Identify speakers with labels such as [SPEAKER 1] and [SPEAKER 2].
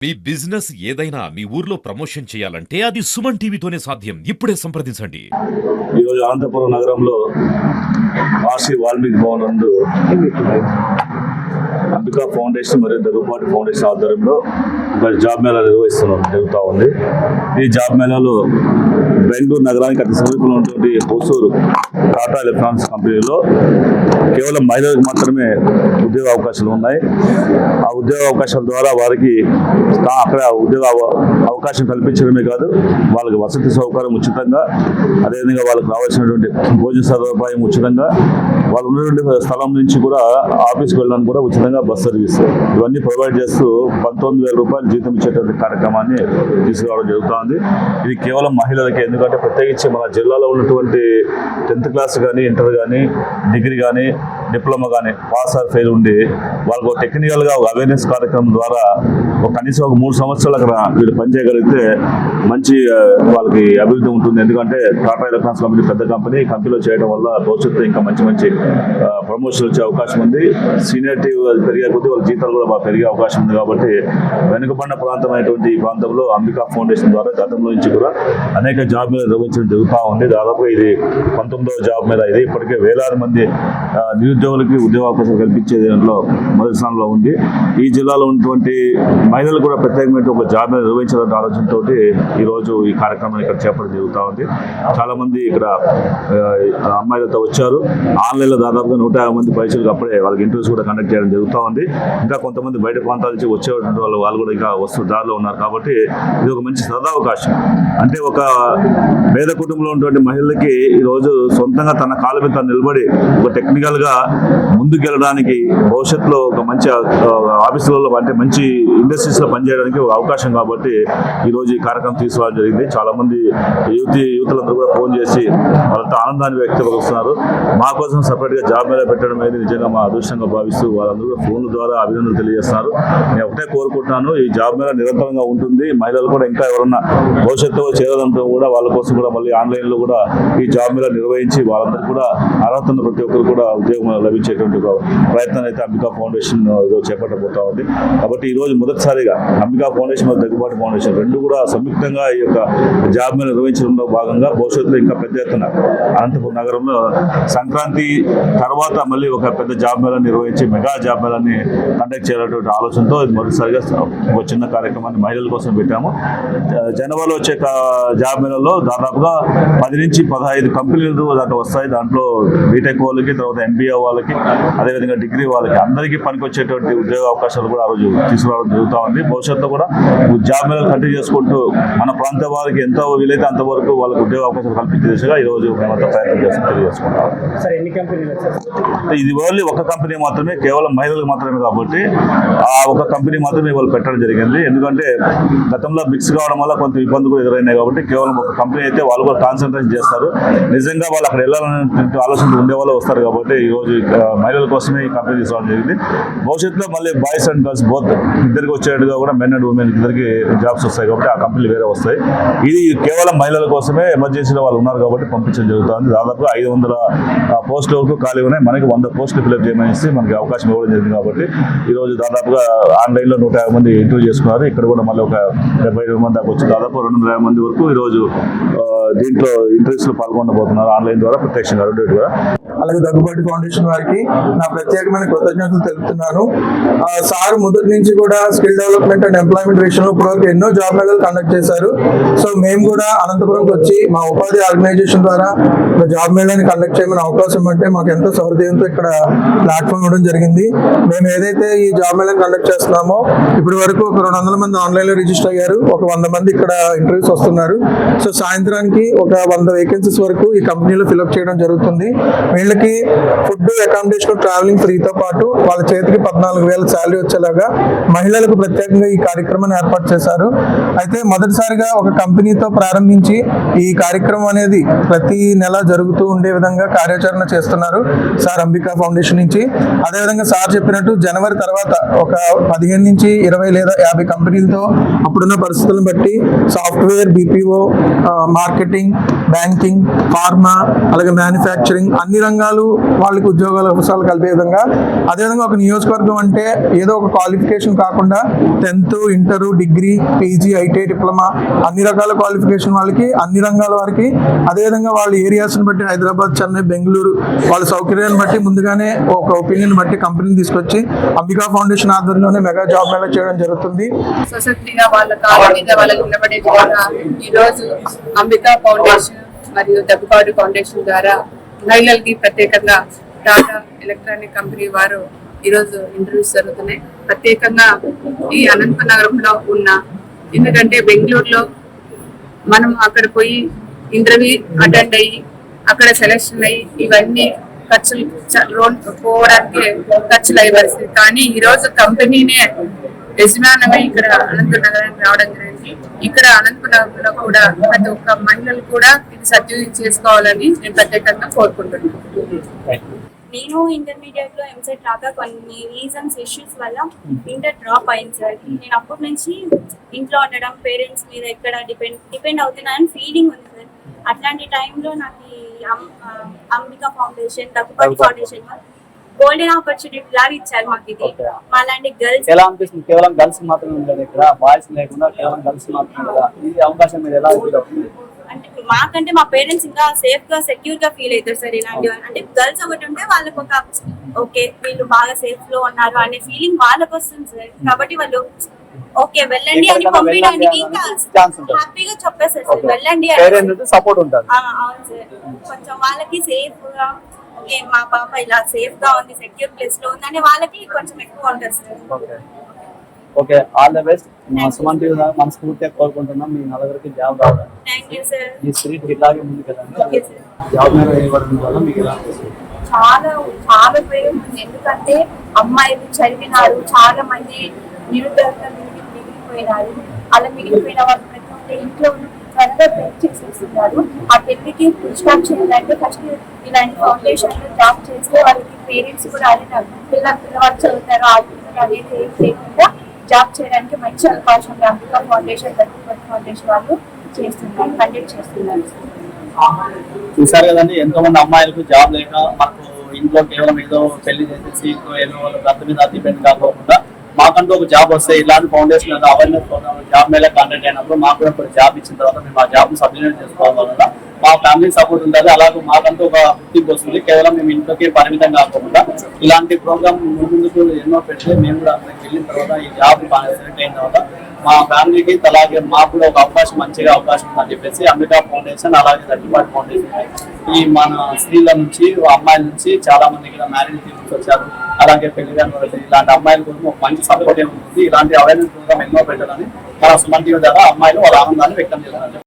[SPEAKER 1] మీ business ఏదైనా మీ ఊర్లో promotion చేయాలంటే అది సుమన్ టీవీతోనే సాధ్యం. ఇప్పుడే సంప్రదించండి.
[SPEAKER 2] ఈరోజు అనంతపురం నగరంలో ఆర్సి వాల్మీకి భవన్ నందు అంబికా ఫౌండేషన్ మరియు దగ్గుబాటి ఫౌండేషన్ ఆధ్వర్యంలో ఒక జాబ్ మేళా జరుగుతూ ఉంది. ఈ జాబ్ మేళాలో బెంగళూరు నగరానికి అతి సమీపంలో ఉన్నటువంటి హోసూరు టాటా ఎలక్ట్రానిక్స్ కంపెనీలో కేవలం మహిళలకు మాత్రమే ఉద్యోగ అవకాశాలు ఉన్నాయి. ఆ ఉద్యోగ అవకాశాల ద్వారా వారికి అక్కడ ఉద్యోగ అవకాశం కల్పించడమే కాదు, వాళ్ళకి వసతి సౌకర్యం ఉచితంగా, అదేవిధంగా వాళ్ళకి రావాల్సినటువంటి భోజన సదుపాయం ఉచితంగా, వాళ్ళు ఉన్నటువంటి స్థలం నుంచి కూడా ఆఫీస్కి వెళ్ళడానికి కూడా ఉచితంగా బస్ సర్వీస్ ఇవన్నీ ప్రొవైడ్ చేస్తూ 19,000 రూపాయలు జీతం ఇచ్చేటువంటి కార్యక్రమాన్ని తీసుకురావడం జరుగుతుంది. ఇది కేవలం మహిళలకి, ఎందుకంటే ప్రత్యేకించి మన జిల్లాలో ఉన్నటువంటి 10th క్లాస్ కానీ, ఇంటర్ కానీ, డిగ్రీ కానీ, డిప్లొమా కానీ పాస్ ఆర్ ఫెయిల్ ఉండి వాళ్ళకు టెక్నికల్గా ఒక అవేర్నెస్ కార్యక్రమం ద్వారా కనీసం ఒక 3 సంవత్సరాలు అక్కడ వీళ్ళు పనిచేయగలిగితే మంచి వాళ్ళకి అభివృద్ధి ఉంటుంది. ఎందుకంటే టాటా ఎలక్ట్రానిక్స్ కంపెనీ పెద్ద కంపెనీలో చేయడం వల్ల భవిష్యత్తు ఇంకా మంచి ప్రమోషన్ వచ్చే అవకాశం ఉంది. సీనియారిటీ పెరిగే కొద్దీ వాళ్ళ జీతాలు కూడా బాగా పెరిగే అవకాశం ఉంది. కాబట్టి వెనుకబడిన ప్రాంతమైనటువంటి ఈ ప్రాంతంలో అంబికా ఫౌండేషన్ ద్వారా గతంలో నుంచి కూడా అనేక జాబ్ మేళా నిర్వహించడం జరుగుతూ ఉంది. దాదాపు ఇది 19వ జాబ్ మేళా. ఇది ఇప్పటికే వేలాది మంది నిరుద్యోగులకి ఉద్యోగ అవకాశాలు కల్పించే దాంట్లో మొదటి స్థానంలో ఉంది. ఈ జిల్లాలో ఉన్నటువంటి మహిళలు కూడా ప్రత్యేకమైన ఒక జాబ్ మేళా నిర్వహించాలనే ఆలోచనతో ఈరోజు ఈ కార్యక్రమాన్ని ఇక్కడ చేపట్టడం జరుగుతూ ఉంది. చాలా మంది ఇక్కడ అమ్మాయిలతో వచ్చారు. ఆన్లైన్లో దాదాపుగా 150 మంది పరీక్షలకు అప్పుడే వాళ్ళకి ఇంటర్వ్యూస్ కూడా కండక్ట్ చేయడం జరుగుతూ ఉంది. ఇంకా కొంతమంది బయట ప్రాంతాల నుంచి వచ్చేటువంటి వాళ్ళు కూడా ఇంకా దారిలో ఉన్నారు. కాబట్టి ఇది ఒక మంచి సదావకాశం. అంటే ఒక పేద కుటుంబంలో ఉన్నటువంటి మహిళలకి ఈరోజు సొంతంగా తన కాళ్ళ మీద తను నిలబడి ఒక టెక్నికల్గా ముందుకెళ్ళడానికి, భవిష్యత్తులో ఒక మంచి ఆఫీసులలో అంటే మంచి ఇండస్ట్రీస్లో పనిచేయడానికి ఒక అవకాశం. కాబట్టి ఈరోజు ఈ కార్యక్రమం తీసుకోవడం జరిగింది. చాలా మంది యువతులందరూ కూడా ఫోన్ చేసి వాళ్ళతో ఆనందాన్ని వ్యక్తపరుస్తున్నారు. మా కోసం సపరేట్గా జాబ్ మేళా పెట్టడం అనేది నిజంగా మా అదృష్టంగా భావిస్తూ వాళ్ళందరూ ఫోన్ల ద్వారా అభినందనలు తెలియజేస్తున్నారు. నేను ఒకటే కోరుకుంటున్నాను, ఈ జాబ్ మేళా నిరంతరంగా ఉంటుంది. మహిళలు కూడా ఇంకా ఎవరన్నా భవిష్యత్తులో చేయాలంటూ కూడా వాళ్ళ కోసం కూడా మళ్ళీ ఆన్లైన్లో కూడా ఈ జాబ్ మేళా నిర్వహించి వాళ్ళందరూ కూడా అర్హత ఉన్న ప్రతి ఒక్కరు కూడా ఉద్యోగం లభించేటువంటి ఒక ప్రయత్నం అయితే అంబికా ఫౌండేషన్ ఈరోజు చేపట్టబోతా ఉంది. కాబట్టి ఈరోజు మొదటిసారిగా అంబికా ఫౌండేషన్ మరియు దగ్గుబాటి ఫౌండేషన్ రెండు కూడా సంయుక్తంగా ఈ యొక్క జాబ్ మేళా నిర్వహించడంలో భాగంగా భవిష్యత్తులో ఇంకా పెద్ద ఎత్తున అనంతపురం నగరంలో సంక్రాంతి తర్వాత మళ్ళీ ఒక పెద్ద జాబ్ మేళా నిర్వహించి మెగా జాబ్ మేళాని కండక్ట్ చేయాలనేటువంటి ఆలోచనతో మొదటిసారిగా ఒక చిన్న కార్యక్రమాన్ని మహిళల కోసం పెట్టాము. జనవరిలో వచ్చే జాబ్ మేళాలో దాదాపుగా 10 నుంచి 15 కంపెనీలు దాంట్లో వస్తాయి. దాంట్లో బీటెక్ వాళ్ళకి, తర్వాత ఎంబీఏ వాళ్ళకి, అదేవిధంగా డిగ్రీ వాళ్ళకి అందరికీ పనికొచ్చేటువంటి ఉద్యోగ అవకాశాలు కూడా ఆ రోజు తీసుకురావడం జరుగుతూ ఉంది. భవిష్యత్తులో కూడా జాబ్ మేళాలు కంటిన్యూ చేసుకుంటూ మన ప్రాంత వారికి ఎంత వీలైతే అంతవరకు వాళ్ళకి ఉద్యోగ అవకాశాలు కల్పించే దిశగా ఈరోజు మేమంతా ప్రయత్నం చేస్తాం తెలియజేసుకుంటాం. ఇది ఓన్లీ ఒక కంపెనీ మాత్రమే, కేవలం మహిళలకు మాత్రమే. కాబట్టి ఆ ఒక కంపెనీ మాత్రమే వాళ్ళు పెట్టడం జరిగింది. ఎందుకంటే గతంలో మిక్స్ కావడం వల్ల కొంత ఇబ్బందులు కూడా ఎదురైనాయి. కాబట్టి కేవలం ఒక కంపెనీ అయితే వాళ్ళు కూడా కాన్సన్ట్రేట్ చేస్తారు. నిజంగా వాళ్ళు అక్కడ వెళ్ళాలనే ఆలోచన ఉండే వాళ్ళు వస్తారు. కాబట్టి ఈరోజు మహిళల కోసమే ఈ కంపెనీ తీసుకోవడం జరిగింది. భవిష్యత్తులో మళ్ళీ బాయ్స్ అండ్ గర్ల్స్ బోత్ ఇద్దరికి వచ్చేట్టుగా కూడా మెన్ అండ్ ఉమెన్ ఇద్దరికి జాబ్స్ వస్తాయి. కాబట్టి ఆ కంపెనీలు వేరే వస్తాయి. ఇది కేవలం మహిళల కోసమే, ఎమర్జెన్సీలో వాళ్ళు ఉన్నారు కాబట్టి పంపించడం జరుగుతుంది. దాదాపుగా 500 పోస్టుల వరకు ఖాళీ ఉన్నాయి. మనకి 100 పోస్టులు ఫిల్అప్ చేయమనేసి మనకి అవకాశం ఇవ్వడం జరిగింది. కాబట్టి ఈరోజు దాదాపుగా ఆన్లైన్లో 150 మంది ఇంటర్వ్యూ చేసుకున్నారు. ఇక్కడ కూడా మళ్ళీ ఒక 75 మంది దాకా వచ్చి దాదాపు 250 మంది వరకు ఈరోజు దీంట్లో ఇంటర్వ్యూస్లో పాల్గొనబోతున్నారు ఆన్లైన్ ద్వారా, ప్రత్యక్షంగా రెండు కూడా.
[SPEAKER 3] అలాగే దగ్గుబాటి ఫౌండేషన్ వారికి నా ప్రత్యేకమైన కృతజ్ఞతలు తెలుపుతున్నాను. సార్ మొదటి నుంచి కూడా స్కిల్ డెవలప్మెంట్ అండ్ ఎంప్లాయ్మెంట్ విషయంలో ఇప్పటివరకు ఎన్నో జాబ్ మేళాలు కండక్ట్ చేశారు. సో మేము కూడా అనంతపురంకి వచ్చి మా ఉపాధి ఆర్గనైజేషన్ ద్వారా జాబ్ మేళాని కండక్ట్ చేయమని అవకాశం అంటే మాకు ఎంతో సౌహృదయంతో ఇక్కడ ప్లాట్ఫామ్ ఇవ్వడం జరిగింది. మేము ఏదైతే ఈ జాబ్ మేళాని కండక్ట్ చేస్తున్నామో ఇప్పటి వరకు ఒక 200 మంది ఆన్లైన్లో రిజిస్టర్ అయ్యారు. ఒక 100 మంది ఇక్కడ ఇంటర్వ్యూస్ వస్తున్నారు. సో సాయంత్రానికి ఒక 100 వేకెన్సీస్ వరకు ఈ కంపెనీలో ఫిల్అప్ చేయడం జరుగుతుంది. వీళ్ళకి ఫుడ్, అకామిడేషన్, ట్రావెలింగ్ ఫ్రీతో పాటు వాళ్ళ చేతికి 14,000 శాలరీ వచ్చేలాగా మహిళలకు ప్రత్యేకంగా ఈ కార్యక్రమాన్ని ఏర్పాటు చేశారు. అయితే మొదటిసారిగా ఒక కంపెనీతో ప్రారంభించి ఈ కార్యక్రమం అనేది ప్రతి నెల జరుగుతూ ఉండే విధంగా కార్యాచరణ చేస్తున్నారు సార్ అంబికా ఫౌండేషన్ నుంచి. అదేవిధంగా సార్ చెప్పినట్టు జనవరి తర్వాత ఒక 15 నుంచి 20 లేదా 50 కంపెనీలతో అప్పుడున్న పరిస్థితులను బట్టి software, BPO, marketing, banking, pharma, అలాగే మ్యానుఫ్యాక్చరింగ్ అన్ని రంగాలు వాళ్ళకి ఉద్యోగాల అవకాశాలు కలిపే విధంగా, అదేవిధంగా ఒక నియోజకవర్గం అంటే ఏదో ఒక క్వాలిఫికేషన్ కాకుండా 10th, inter, degree, PG, ITI, diploma అన్ని రకాల క్వాలిఫికేషన్ వాళ్ళకి, అన్ని రంగాల వారికి, అదేవిధంగా వాళ్ళ ఏరియాస్ని బట్టి హైదరాబాద్, చెన్నై, బెంగళూరు వాళ్ళ సౌకర్యాన్ని బట్టి ముందుగానే ఒక ఒపీనియన్ బట్టి కంపెనీని తీసుకొచ్చి అంబికా ఫౌండేషన్ ఆధ్వర్యంలోనే మెగా జాబ్ మేళా చేయడం జరుగుతుంది.
[SPEAKER 4] సొసైటీగా వాళ్ళ కాళ్ళ మీద వాళ్ళకి నిలబడే విధంగా ఈరోజు అంబికా ఫౌండేషన్ మరియు దగ్గుబాటి ఫౌండేషన్ ద్వారా మహిళలకి ప్రత్యేకంగా టాటా ఎలక్ట్రానిక్ కంపెనీ వారు ఈరోజు ఇంటర్వ్యూస్ జరుగుతున్నాయి. ప్రత్యేకంగా ఈ అనంతపురం నగరంలో ఉన్న, ఎందుకంటే బెంగళూరులో మనం అక్కడ పోయి ఇంటర్వ్యూ అటెండ్ అయ్యి అక్కడ సెలెక్షన్ అయ్యి ఇవన్నీ ఖర్చులు పోవడానికి ఖర్చులు అయ్యే పరిస్థితి. కానీ ఈ రోజు కంపెనీనే యజమానమై ఇక్కడ అనంతపురం నగరానికి రావడం జరిగింది. ఇక్కడ అనంతపురం నగరంలో కూడా ప్రతి ఒక్క మహిళలు కూడా ఇది సద్వినియోగం చేసుకోవాలని నేను ప్రత్యేకంగా కోరుకుంటున్నాను.
[SPEAKER 5] నేను ఇంటర్మీడియట్ లో ఎంసెట్ రాక కొన్ని రీజన్స్, ఇష్యూస్ వల్ల ఇంటర్ డ్రాప్ అయింది సార్. నేను అప్పటి నుంచి ఇంట్లో ఉండడం, పేరెంట్స్ మీద ఎక్కడ డిపెండ్ అవుతున్నానని ఫీలింగ్ ఉంది సార్. అట్లాంటి టైంలో నాకు ఈ Ambika foundation, Daggubati foundation golden opportunity లాగా ఇచ్చారు మాకు. ఇది మా లాంటి గర్ల్స్
[SPEAKER 6] ఎలా అనిపిస్తుంది? కేవలం గర్ల్స్ మాత్రమే ఉండదు ఇక్కడ, బాయ్స్ లేకుండా కేవలం గర్ల్స్ మాత్రమే కదా, ఇది అవకాశం మీద ఎలా అవుతుంది?
[SPEAKER 5] అంటే మాకంటే మా పేరెంట్స్ ఇంకా సేఫ్ గా, సెక్యూర్ గా ఫీల్ అవుతారు సార్. ఇలాంటివి అంటే గర్ల్స్ ఒకటి ఉంటే వాళ్ళకి ఒక ఓకే వీళ్ళు బాగా సేఫ్ లో ఉన్నారు అనే ఫీలింగ్ వాళ్ళకి వస్తుంది సార్. కాబట్టి వాళ్ళు ఓకే వెళ్ళండి అని పంపించడానికి హ్యాపీగా చెప్పేస్తారు సార్, వెళ్ళండి
[SPEAKER 6] సపోర్ట్ ఉంటుంది.
[SPEAKER 5] అవును సార్, కొంచెం వాళ్ళకి సేఫ్ గా ఓకే మా పాప ఇలా సేఫ్ గా ఉంది, సెక్యూర్ ప్లేస్ లో ఉందని వాళ్ళకి కొంచెం ఎక్కువ ఉంటుంది sir.
[SPEAKER 6] Okay, all the best. మా సుమన్ టీవీ మనస్ఫూర్తిగా కోరుకుంటున్నాం మీ నలుగురికి జాబ్ రావాలి.
[SPEAKER 5] Thank you sir.
[SPEAKER 6] ఈ స్ట్రీట్ ఇలాగే ముందు కదండి. జాబ్ మీద ఇవ్వడం వల్ల మీకు ఎలా అనిపిస్తుంది?
[SPEAKER 7] చాలా చాలా ఉపయోగం ఉంది. ఎందుకంటే అమ్మాయిలు చదివినారు, చాలా మంది నిరుద్యోగంగా మిగిలిపోయినారు. అలా మిగిలిపోయిన వాళ్ళు ప్రతి ఒక్క ఇంట్లో త్వరగా పెళ్లి చేసేస్తున్నారు. ఆ పెళ్లికి స్టాప్ చేయాలంటే ఫస్ట్ ఇలాంటి ఫౌండేషన్ లో జాబ్ చేస్తే వాళ్ళకి పేరెంట్స్ కూడా అడిగినారు, పిల్లవాళ్ళు చదువుతారు, ఆ పిల్లలు అనేది ఏం లేకుండా జాబ్ చేయడానికి మంచి అవకాశం అంబికా ఫౌండేషన్, దగ్గుబాటి ఫౌండేషన్ వాళ్ళు చేస్తున్నారు, కండక్ట్ చేస్తున్నారు.
[SPEAKER 6] చూసారు కదండి, ఎంతో మంది అమ్మాయిలకు జాబ్ లేక మాకు ఇంట్లో కేవలం ఏదో పెళ్లి చేసేసి ఏదో వాళ్ళ భర్త మీద డిపెండ్ కాకుండా మాకంటూ ఒక జాబ్ వస్తే ఇలాంటి ఫౌండేషన్ ఏదో అవేర్నెస్ ప్రోగ్రామ్ జాబ్ మీద కాంటాక్ట్ అయినప్పుడు మాకు కూడా ఒక జాబ్ ఇచ్చిన తర్వాత మేము ఆ జాబ్ సద్వినియోగం చేసుకోవడం వల్ల మా ఫ్యామిలీ సపోర్ట్ ఉండాలి. అలాగే మాకంటూ ఒక గుర్తింపు వస్తుంది. కేవలం మేము ఇంట్లోకి పరిమితం కాకుండా ఇలాంటి ప్రోగ్రామ్ ముందుకు ఎన్నో పెడితే మేము కూడా అక్కడికి వెళ్ళిన తర్వాత ఈ జాబ్ సెలెక్ట్ అయిన తర్వాత మా ఫ్యామిలీకి అలాగే మాకు కూడా ఒక అవకాశం, మంచిగా అవకాశం ఉందని చెప్పేసి అంబికా ఫౌండేషన్ అలాగే దగ్గుబాటి ఫౌండేషన్ ఈ మన స్త్రీల నుంచి, అమ్మాయిల నుంచి చాలా మంది ఇక్కడ మ్యారేజ్ తీసుకొచ్చారు. అలాగే పెళ్లి కాని ఇలాంటి అమ్మాయిల కోసం ఒక మంచి సపోర్ట్ ఉంటుంది. ఇలాంటి అవేర్నెస్ ప్రోగ్రామ్ ఎన్నో పెట్టాలని మన సుమన్ టీవీ ద్వారా అమ్మాయిలు వాళ్ళ ఆనందాన్ని వ్యక్తం చేస్తున్నారు.